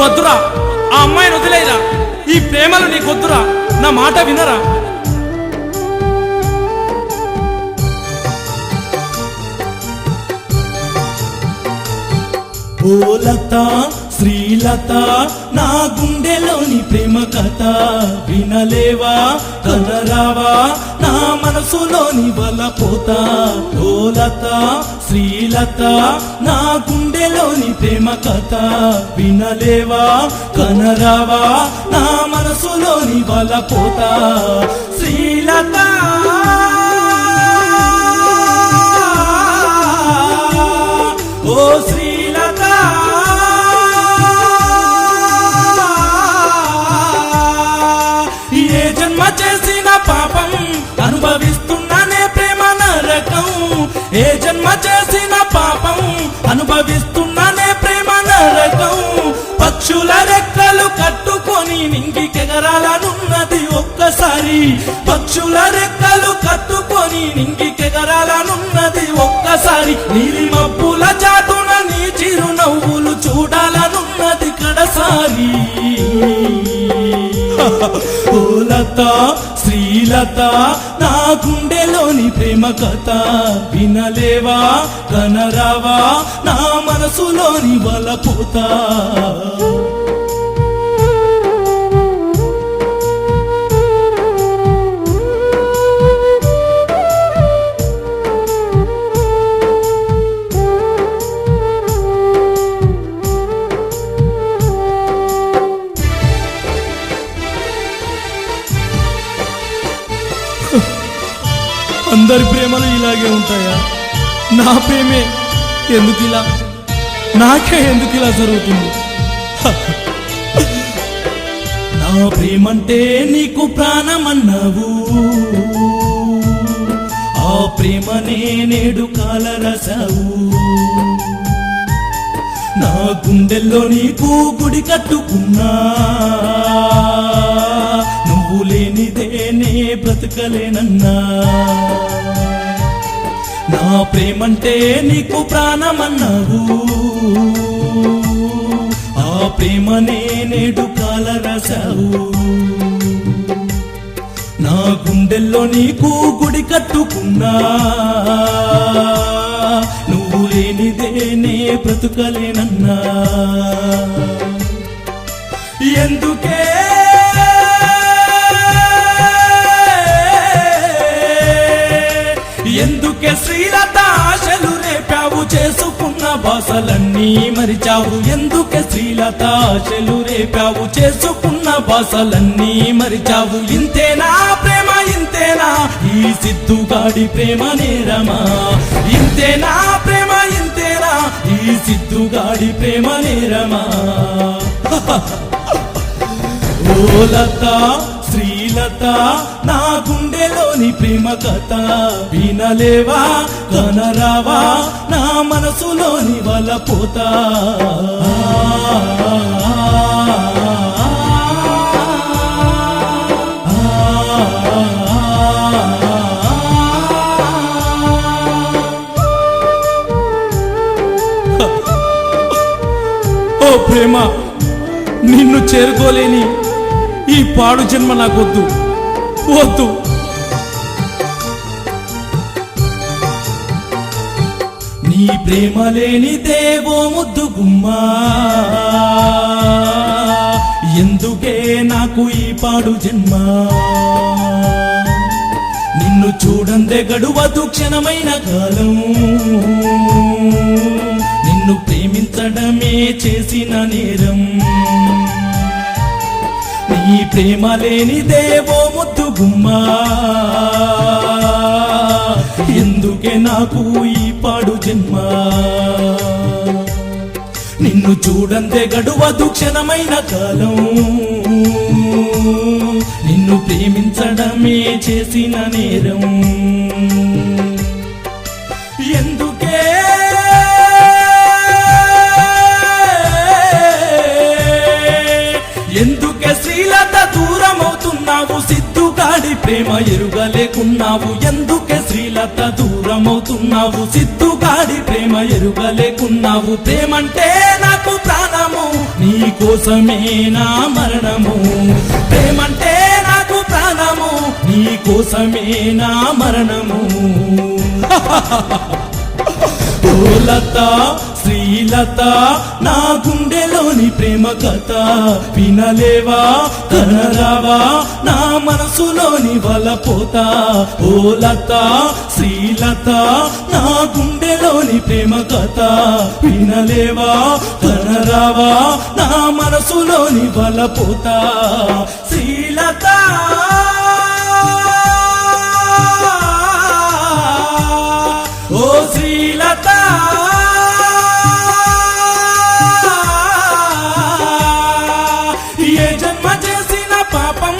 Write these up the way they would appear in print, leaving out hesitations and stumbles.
వద్దురా, ఆ అమ్మాయిని వదిలేరా, ఈ ప్రేమలు నీకొద్దురా, నా మాట వినరా. ఓ లత శ్రీలత నా గుండెలోని ప్రేమ కథ వినలేవా కనరావా నా మనసులోని వలపోతా. ఓ లత శ్రీలత నా గుండెలోని ప్రేమ కథ వినలేవా కనరావా నా మనసులోని వలపోతా. శ్రీలత ఓ శ్రీలత ఏ జన్మ చేసిన పాపం అనుభవిస్తున్నానే ప్రేమ నరకం. ఏ జన్మ చేసిన పాపం అనుభవిస్తున్నానే ప్రేమ నరకం. పక్షుల రెక్కలు కట్టుకొని నింగికెగరాలనున్నది ఒక్కసారి. పక్షుల రెక్కలు కట్టుకొని నింగికెగరాలనున్నది ఒక్కసారి. నీలి మబ్బుల చాటున నీ చిరునవ్వులు చూడాలనున్నది కడసారి. ఓ లత శ్రీలత నా గుండెలోని ప్రేమ కథ వినలేవా కనరావా నా మనసులోని వలపోతా. అందరి ప్రేమలు ఇలాగే ఉంటాయా? నా ప్రేమే ఎందుకు ఇలా, నాకే ఎందుకు ఇలా జరుగుతుంది? నా ప్రేమంటే నీకు ప్రాణమన్నావు, ఆ ప్రేమనే నేడు కాలరసావు. నా గుండెల్లో నీకు గుడి కట్టుకున్నా, నువ్వు లేనిదే నే బ్రతకలేనన్నా. నా ప్రేమంటే నీకు ప్రాణమన్నావు, ఆ ప్రేమనే నేడు కాలరసావు. నా గుండెల్లో నీకు గుడి కట్టుకున్నా, నువ్వు లేనిదే నే బ్రతకలేనన్నా. ఎందుకే ఎందుకే శ్రీలత ఆశలు రేపావు, చేసుకున్న బాసలన్నీ మరిచావు. ఎందుకే శ్రీలత ఆశలు రేపావు, చేసుకున్న బాసలన్నీ మరిచావు. ఇంతేనా ప్రేమ ఇంతేనా, ఈ సిద్ధుగాడి ప్రేమ నేరమా? ఇంతేనా ప్రేమ ఇంతేనా, ఈ సిద్ధుగాడి ప్రేమ నేరమా? ఓ లత శ్రీలత నా గుండెలోని ప్రేమ కథ వినలేవా కనరావా నా మనసులోని వలపోతా. ఓ ప్రేమ, నిన్ను చేరుకోలేని ఈ పాడు జన్మ నాకొద్దు, వద్దు. నీ ప్రేమ లేని దేవో ముద్దు గుమ్మా, ఎందుకే నాకు ఈ పాడు జన్మ? నిన్ను చూడందే గడువదు క్షణమైన కాలం, నిన్ను ప్రేమించడమే చేసిన నేరం. నీ ప్రేమ లేని దేవో ముద్దు గుమ్మా, ఎందుకే నాకు ఈ పాడు జన్మ? నిన్ను చూడందే గడువదు క్షణమైన కాలం, నిన్ను ప్రేమించడమే చేసిన నేరం. ఎందుకే ఎందుకే శ్రీలత దూరమవుతున్నావు, సిద్ధుగాడి ప్రేమ ఎరుగలేకున్నావు. ఎందుకే శ్రీలత దూరమవుతున్నావు, సిద్ధుగాడి ప్రేమ ఎరుగలేకున్నావు. ప్రేమంటే నాకు ప్రాణము, నీ కోసమే నా మరణము ప్రేమంటే నాకు ప్రాణము నీ కోసమే నా మరణము ఓ లత శ్రీలత నా గుండెలోని ప్రేమ కథ వినలేవా కనరావా నా మనసులోని వలపోతా ఓ లత శ్రీలత నా గుండెలోని ప్రేమ కథ వినలేవా కనరావా నా మనసులోని వలపోతా శ్రీలత ఓ శ్రీలత ఏ జన్మ చేసిన పాపం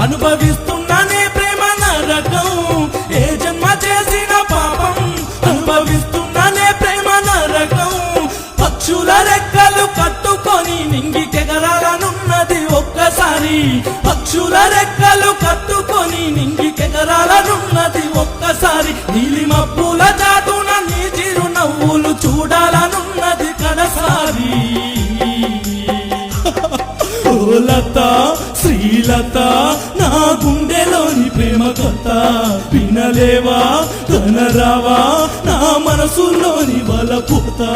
అనుభవిస్తున్నానే ప్రేమ నరకం ఏ జన్మ చేసిన పాపం అనుభవిస్తున్నానే ప్రేమ నరకం పక్షుల రెక్కలు కట్టుకొని నింగికెగరాలనున్నది ఒక్కసారి పక్షుల రెక్కలు కట్టుకొని నింగికెగరాలనున్నది ఒక్కసారి నీలి మబ్బుల చాటున నీ చిరునవ్వులు చూడాలనున్నది కడసారి ఓ లత శ్రీలత నా గుండెలోని ప్రేమ కథ వినలేవా కనరావా నా మనసులోని వలపోతా